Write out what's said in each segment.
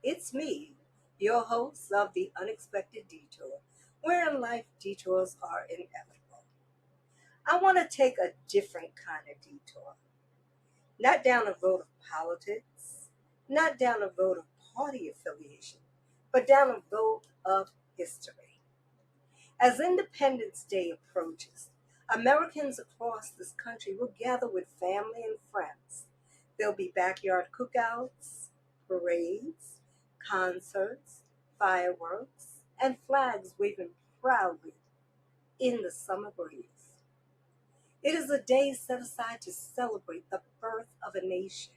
It's me, your host of the Unexpected Detour, where in life detours are inevitable. I want to take a different kind of detour, not down a road of politics, not down a road of party affiliation, but down a road of history. As Independence Day approaches, Americans across this country will gather with family and friends. There'll be backyard cookouts, parades, concerts, fireworks, and flags waving proudly in the summer breeze. It is a day set aside to celebrate the birth of a nation.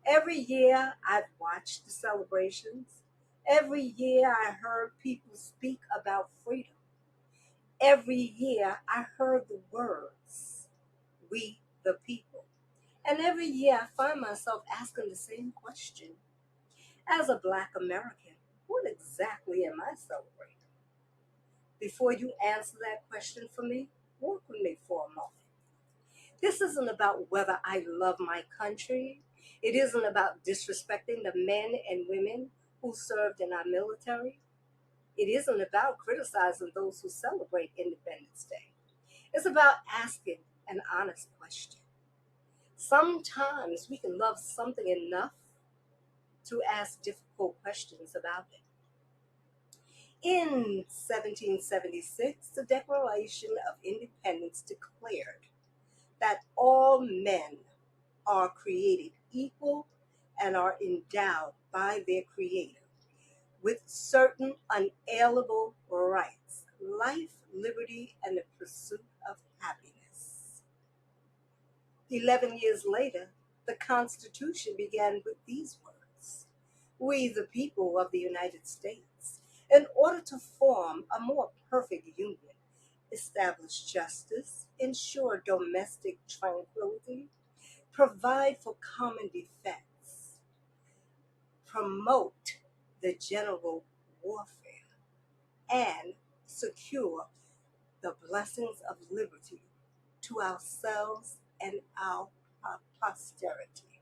Every year I've watched the celebrations. Every year I heard people speak about freedom. Every year I heard the words, we the people. And every year I find myself asking the same question. As a Black American, what exactly am I celebrating? Before you answer that question for me, walk with me for a moment. This isn't about whether I love my country. It isn't about disrespecting the men and women who served in our military. It isn't about criticizing those who celebrate Independence Day. It's about asking an honest question. Sometimes we can love something enough to ask difficult questions about it. In 1776, the Declaration of Independence declared that all men are created equal and are endowed by their Creator with certain unalienable rights, life, liberty, and the pursuit of happiness. 11 years later, the Constitution began with these words: We, the people of the United States, in order to form a more perfect union, establish justice, ensure domestic tranquility, provide for common defense, promote the general warfare, and secure the blessings of liberty to ourselves and our posterity.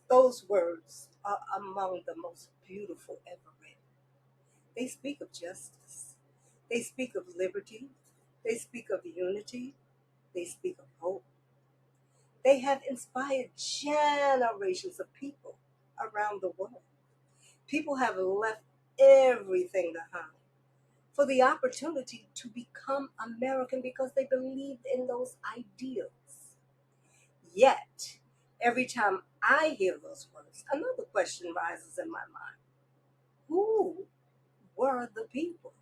Those words are among the most beautiful ever written. They speak of justice, they speak of liberty, they speak of unity, they speak of hope. They have inspired generations of people around the world. People have left everything behind for the opportunity to become American because they believed in those ideals. Yet, every time I hear those words, another question rises in my mind. Who were the people?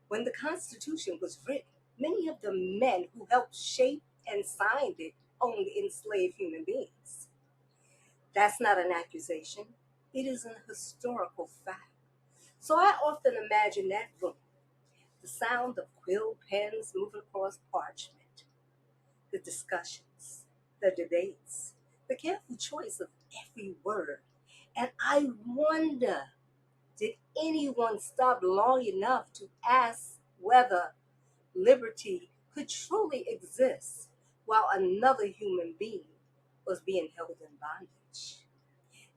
When the Constitution was written, many of the men who helped shape and signed it owned enslaved human beings. That's not an accusation, it is an historical fact. So I often imagine that room, the sound of quill pens moving across parchment, the discussions, the debates, the careful choice of every word. And I wonder, did anyone stop long enough to ask whether liberty could truly exist while another human being was being held in bondage?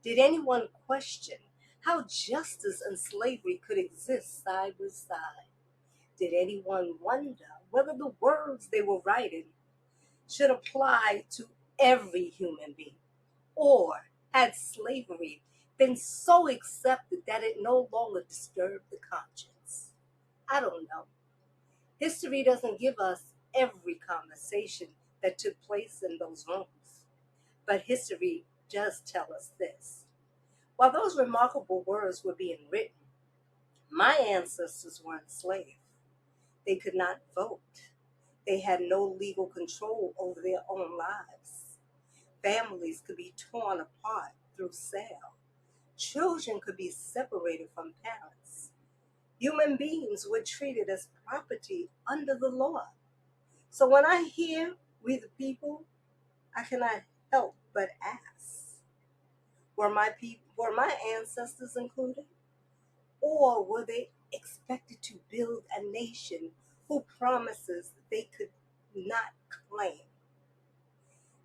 Did anyone question how justice and slavery could exist side by side? Did anyone wonder whether the words they were writing should apply to every human being? Or had slavery been so accepted that it no longer disturbed the conscience? I don't know. History doesn't give us every conversation that took place in those rooms, but history does tell us this. While those remarkable words were being written, my ancestors were enslaved. They could not vote. They had no legal control over their own lives. Families could be torn apart through sale. Children could be separated from parents. Human beings were treated as property under the law. So when I hear we the people, I cannot help but ask, were my ancestors included? Or were they expected to build a nation who promises they could not claim?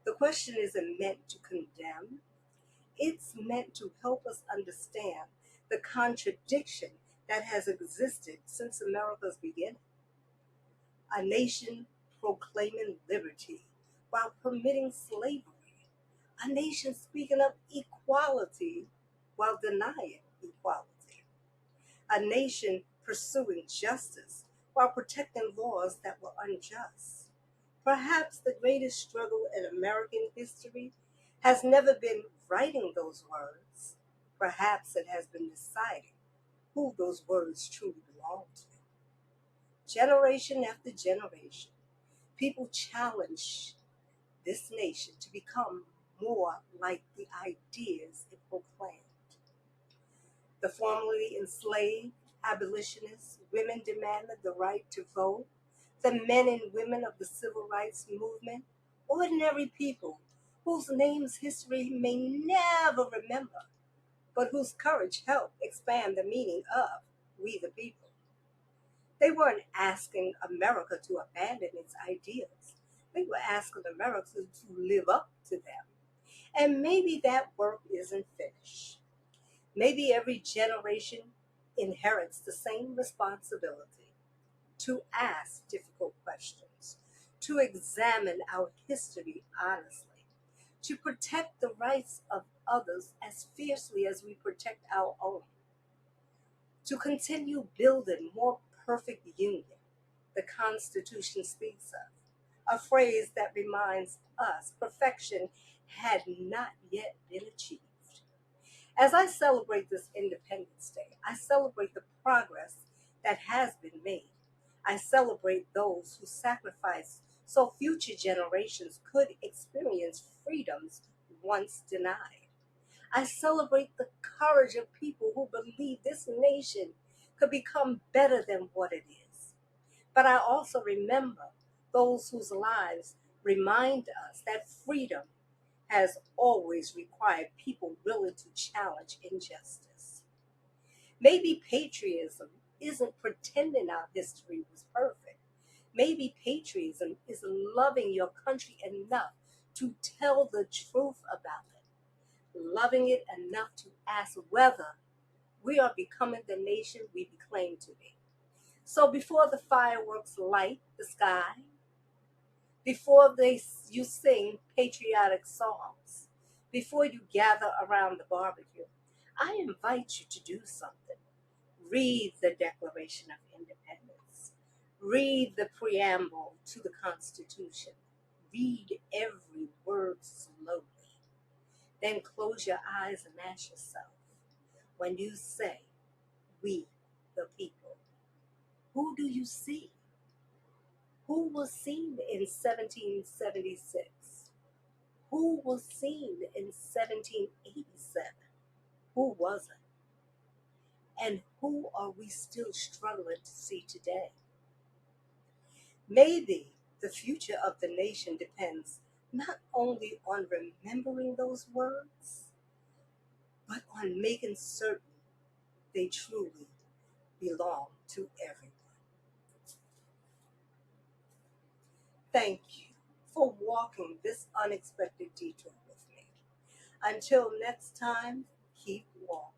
The question isn't meant to condemn, It's meant to help us understand the contradiction that has existed since America's beginning. A nation proclaiming liberty while permitting slavery. A nation speaking of equality while denying equality. A nation pursuing justice while protecting laws that were unjust. Perhaps the greatest struggle in American history has never been writing those words. Perhaps it has been deciding who those words truly belong to. Generation after generation, people challenge this nation to become more like the ideas it proclaimed. The formerly enslaved, abolitionists, women demanded the right to vote, the men and women of the civil rights movement, ordinary people whose names history may never remember, but whose courage helped expand the meaning of we the people. They weren't asking America to abandon its ideals. They were asking America to live up to them. And maybe that work isn't finished. Maybe every generation inherits the same responsibility to ask difficult questions, to examine our history honestly, to protect the rights of others as fiercely as we protect our own, to continue building more perfect union the Constitution speaks of, a phrase that reminds us perfection had not yet been achieved. As I celebrate this Independence Day, I celebrate the progress that has been made. I celebrate those who sacrificed so future generations could experience freedoms once denied. I celebrate the courage of people who believe this nation could become better than what it is. But I also remember those whose lives remind us that freedom has always required people willing to challenge injustice. Maybe patriotism isn't pretending our history was perfect. Maybe patriotism is loving your country enough to tell the truth about it, loving it enough to ask whether we are becoming the nation we claim to be. So before the fireworks light the sky, before you sing patriotic songs, before you gather around the barbecue, I invite you to do something. Read the Declaration of Independence. Read the preamble to the Constitution. Read every word slowly. Then close your eyes and ask yourself, when you say, we the people, who do you see? Who was seen in 1776? Who was seen in 1787? Who wasn't? And who are we still struggling to see today? Maybe the future of the nation depends not only on remembering those words, but on making certain they truly belong to everyone. Thank you for walking this unexpected detour with me. Until next time, keep walking.